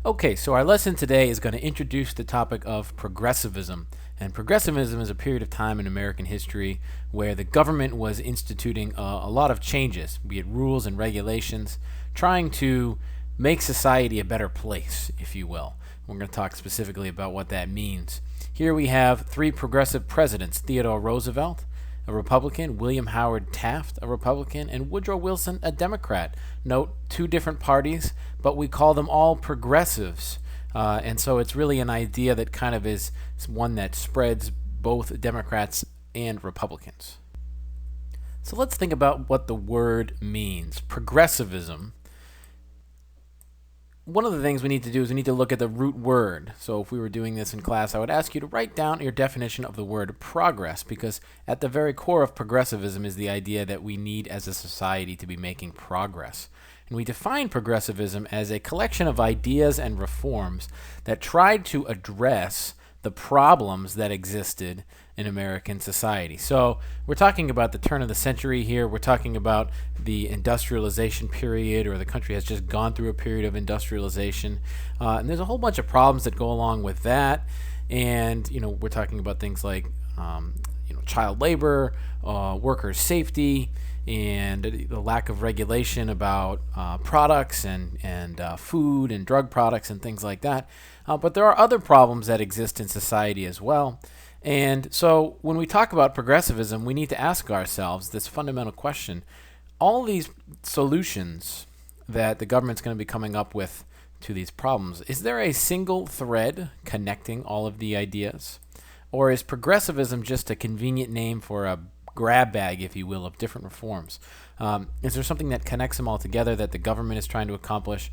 Okay, so our lesson today is going to introduce the topic of progressivism. And progressivism is a period of time in American history where the government was instituting a lot of changes, be it rules and regulations, trying to make society a better place, if you will. We're going to talk specifically about what that means. Here we have three progressive presidents: Theodore Roosevelt, a Republican; William Howard Taft, a Republican; and Woodrow Wilson, a Democrat. Note, two different parties, but we call them all progressives. And so it's really an idea that kind of is one that spreads both Democrats and Republicans. So let's think about what the word means. Progressivism. One of the things we need to do is we need to look at the root word. So if we were doing this in class, I would ask you to write down your definition of the word progress, because at the very core of progressivism is the idea that we need as a society to be making progress. And we define progressivism as a collection of ideas and reforms that tried to address the problems that existed in American society. So we're talking about the turn of the century here. We're talking about the industrialization period, or the country has just gone through a period of industrialization. And there's a whole bunch of problems that go along with that. And, we're talking about things like, child labor, workers' safety, and the lack of regulation about products and food and drug products and things like that. But there are other problems that exist in society as well. And so when we talk about progressivism, we need to ask ourselves this fundamental question. All these solutions that the government's going to be coming up with to these problems, is there a single thread connecting all of the ideas? Or is progressivism just a convenient name for a grab bag, if you will, of different reforms? Is there something that connects them all together that the government is trying to accomplish?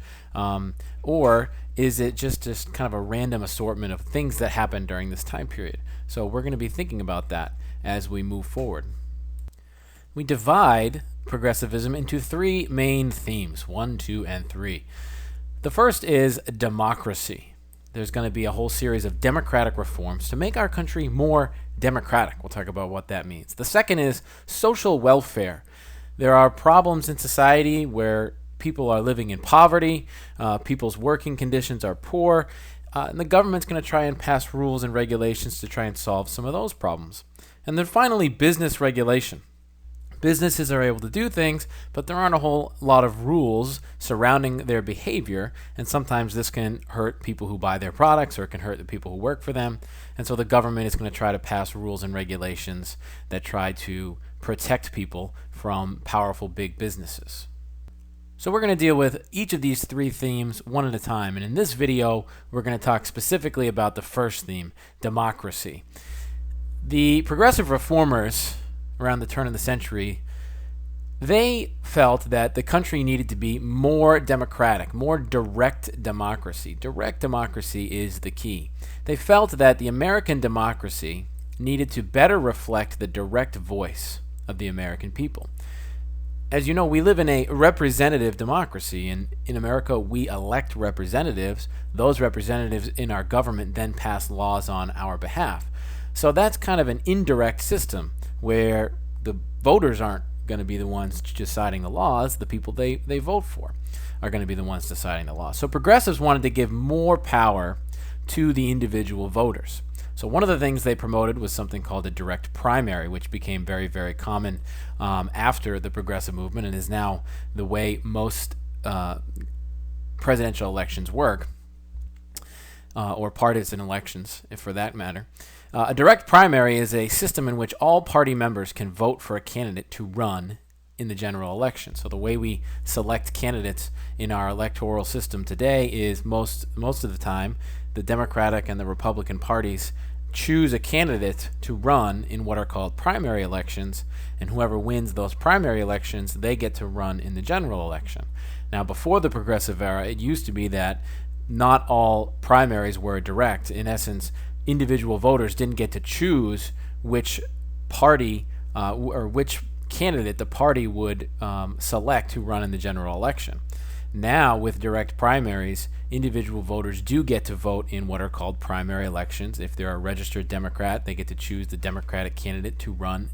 Or is it just kind of a random assortment of things that happened during this time period? So we're going to be thinking about that as we move forward. We divide progressivism into three main themes: 1, 2, and 3. The first is democracy. There's going to be a whole series of democratic reforms to make our country more democratic. We'll talk about what that means. The second is social welfare. There are problems in society where people are living in poverty, people's working conditions are poor, and the government's going to try and pass rules and regulations to try and solve some of those problems. And then finally, business regulation. Businesses are able to do things, but there aren't a whole lot of rules surrounding their behavior, and sometimes this can hurt people who buy their products, or it can hurt the people who work for them. And so the government is going to try to pass rules and regulations that try to protect people from powerful big businesses. So we're going to deal with each of these three themes one at a time, and in this video we're going to talk specifically about the first theme, democracy. The progressive reformers around the turn of the century, they felt that the country needed to be more democratic, more direct democracy. Direct democracy is the key. They felt that the American democracy needed to better reflect the direct voice of the American people. As you know, we live in a representative democracy, and in America we elect representatives. Those representatives in our government then pass laws on our behalf. So that's kind of an indirect system where the voters aren't going to be the ones deciding the laws. The people they vote for are going to be the ones deciding the laws. So progressives wanted to give more power to the individual voters. So one of the things they promoted was something called a direct primary, which became very, very common after the progressive movement and is now the way most presidential elections work, or partisan elections, if for that matter. A direct primary is a system in which all party members can vote for a candidate to run in the general election. So the way we select candidates in our electoral system today is most of the time the Democratic and the Republican parties choose a candidate to run in what are called primary elections, and whoever wins those primary elections, they get to run in the general election. Now, before the progressive era, it used to be that not all primaries were direct. In essence, individual voters didn't get to choose which party or which candidate the party would select to run in the general election. Now, with direct primaries, individual voters do get to vote in what are called primary elections. If they're a registered Democrat, they get to choose the Democratic candidate to run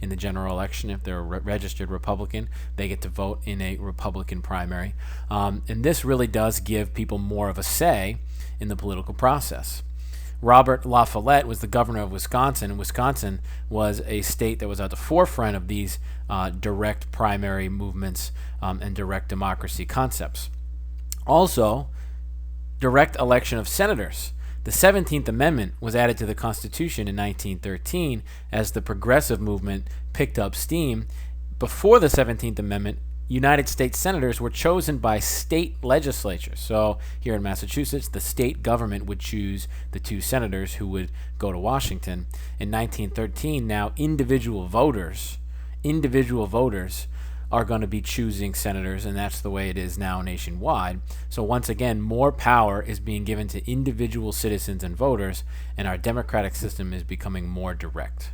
in the general election. If they're a registered Republican, they get to vote in a Republican primary. And this really does give people more of a say in the political process. Robert La Follette was the governor of Wisconsin, and Wisconsin was a state that was at the forefront of these direct primary movements and direct democracy concepts. Also, direct election of senators. The 17th Amendment was added to the Constitution in 1913 as the progressive movement picked up steam. Before the 17th Amendment, United States senators were chosen by state legislatures. So here in Massachusetts, the state government would choose the 2 senators who would go to Washington. In 1913, now individual voters are going to be choosing senators, and that's the way it is now nationwide. So once again, more power is being given to individual citizens and voters, and our democratic system is becoming more direct.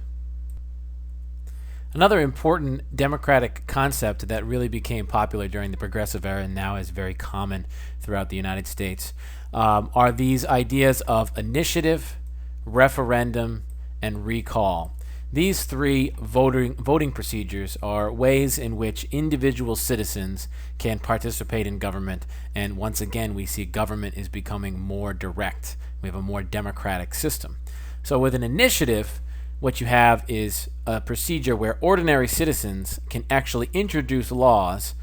Another important democratic concept that really became popular during the Progressive Era and now is very common throughout the United States are these ideas of initiative, referendum, and recall. These 3 voting procedures are ways in which individual citizens can participate in government, and once again we see government is becoming more direct. We have a more democratic system. So with an initiative, what you have is a procedure where ordinary citizens can actually introduce laws,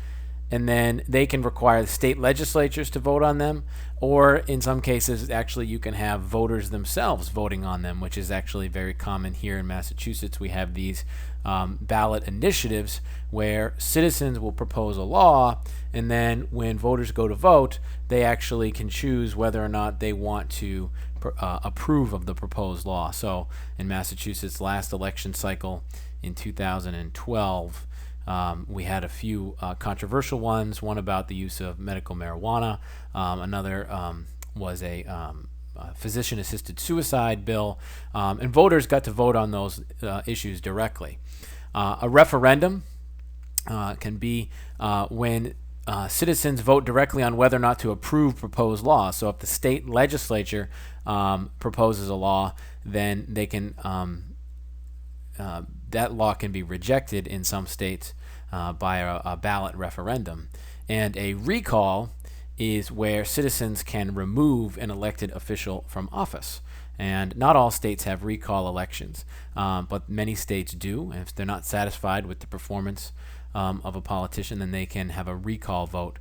and then they can require the state legislatures to vote on them, or in some cases actually you can have voters themselves voting on them, which is actually very common here in Massachusetts. We have these ballot initiatives where citizens will propose a law, and then when voters go to vote, they actually can choose whether or not they want to approve of the proposed law. So in Massachusetts last election cycle in 2012, we had a few controversial ones, one about the use of medical marijuana, another was a physician-assisted suicide bill, and voters got to vote on those issues directly. A referendum can be when citizens vote directly on whether or not to approve proposed laws. So if the state legislature proposes a law, then they can that law can be rejected in some states by a ballot referendum. And a recall is where citizens can remove an elected official from office. And not all states have recall elections, but many states do. And if they're not satisfied with the performance of a politician, then they can have a recall vote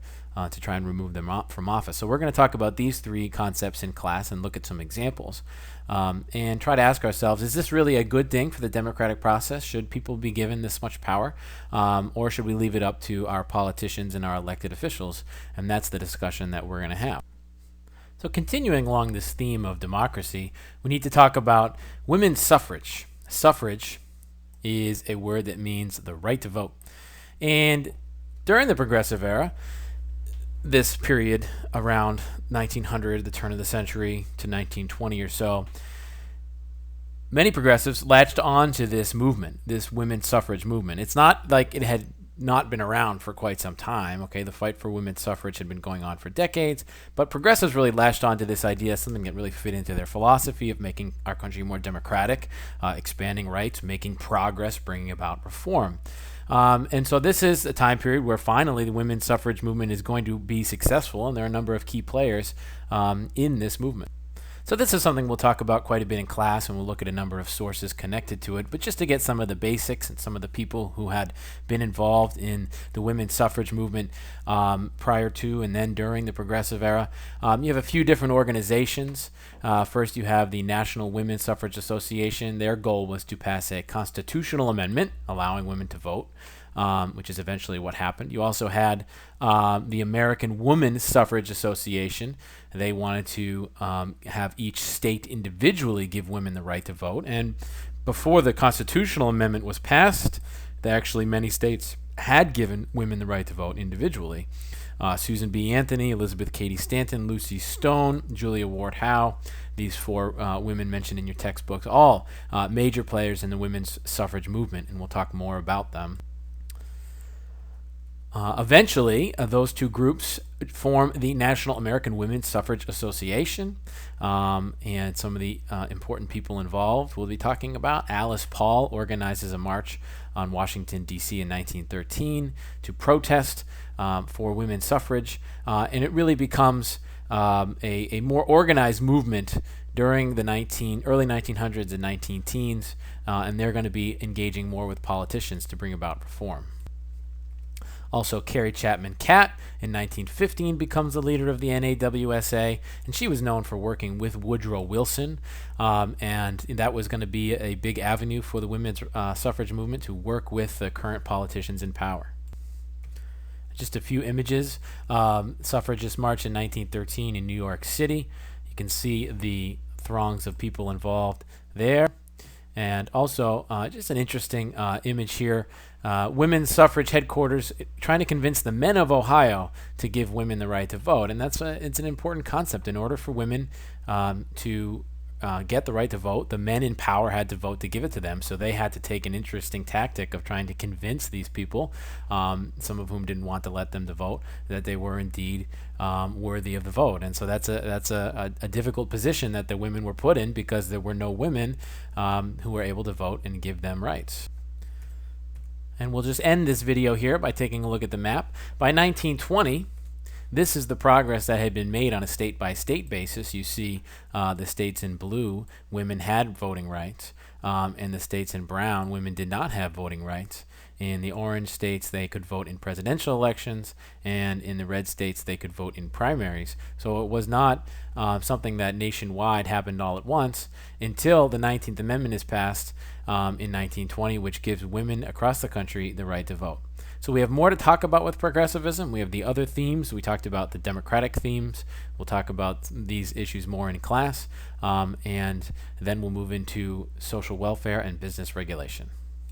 to try and remove them from office. So we're going to talk about these 3 concepts in class and look at some examples and try to ask ourselves, is this really a good thing for the democratic process? Should people be given this much power, or should we leave it up to our politicians and our elected officials? And that's the discussion that we're going to have. So continuing along this theme of democracy, we need to talk about women's suffrage. Suffrage is a word that means the right to vote. And during the Progressive Era, this period around 1900, the turn of the century, to 1920 or so, many progressives latched on to this movement, this women's suffrage movement. It's not like it had not been around for quite some time. Okay, the fight for women's suffrage had been going on for decades, but progressives really latched on to this idea, something that really fit into their philosophy of making our country more democratic, expanding rights, making progress, bringing about reform. And so this is a time period where finally the women's suffrage movement is going to be successful, and there are a number of key players in this movement. So this is something we'll talk about quite a bit in class, and we'll look at a number of sources connected to it. But just to get some of the basics and some of the people who had been involved in the women's suffrage movement prior to and then during the Progressive Era, you have a few different organizations. First, you have the National Women's Suffrage Association. Their goal was to pass a constitutional amendment allowing women to vote, which is eventually what happened. You also had the American Women's Suffrage Association. They wanted to have each state individually give women the right to vote. And before the constitutional amendment was passed, many states had given women the right to vote individually. Susan B. Anthony, Elizabeth Cady Stanton, Lucy Stone, Julia Ward Howe, these 4 women mentioned in your textbooks, all major players in the women's suffrage movement, and we'll talk more about them. Eventually, those two groups form the National American Women's Suffrage Association, and some of the important people involved we'll be talking about. Alice Paul organizes a march on Washington, D.C. in 1913 to protest for women's suffrage, and it really becomes a more organized movement during the early 1900s and 19-teens, and they're going to be engaging more with politicians to bring about reform. Also, Carrie Chapman Catt in 1915 becomes the leader of the NAWSA, and she was known for working with Woodrow Wilson, and that was going to be a big avenue for the women's suffrage movement to work with the current politicians in power. Just a few images. Suffragists march in 1913 in New York City. You can see the throngs of people involved there. And also, just an interesting image here. Women's suffrage headquarters trying to convince the men of Ohio to give women the right to vote. And it's an important concept. In order for women to get the right to vote, the men in power had to vote to give it to them. So they had to take an interesting tactic of trying to convince these people, some of whom didn't want to let them to vote, that they were indeed worthy of the vote. And so that's a difficult position that the women were put in, because there were no women who were able to vote and give them rights. And we'll just end this video here by taking a look at the map. By 1920, this is the progress that had been made on a state-by-state basis. You see the states in blue, women had voting rights. In the states in brown, women did not have voting rights. In the orange states, they could vote in presidential elections, and in the red states, they could vote in primaries. So it was not something that nationwide happened all at once until the 19th Amendment is passed in 1920, which gives women across the country the right to vote. So we have more to talk about with progressivism. We have the other themes. We talked about the democratic themes. We'll talk about these issues more in class, and then we'll move into social welfare and business regulation.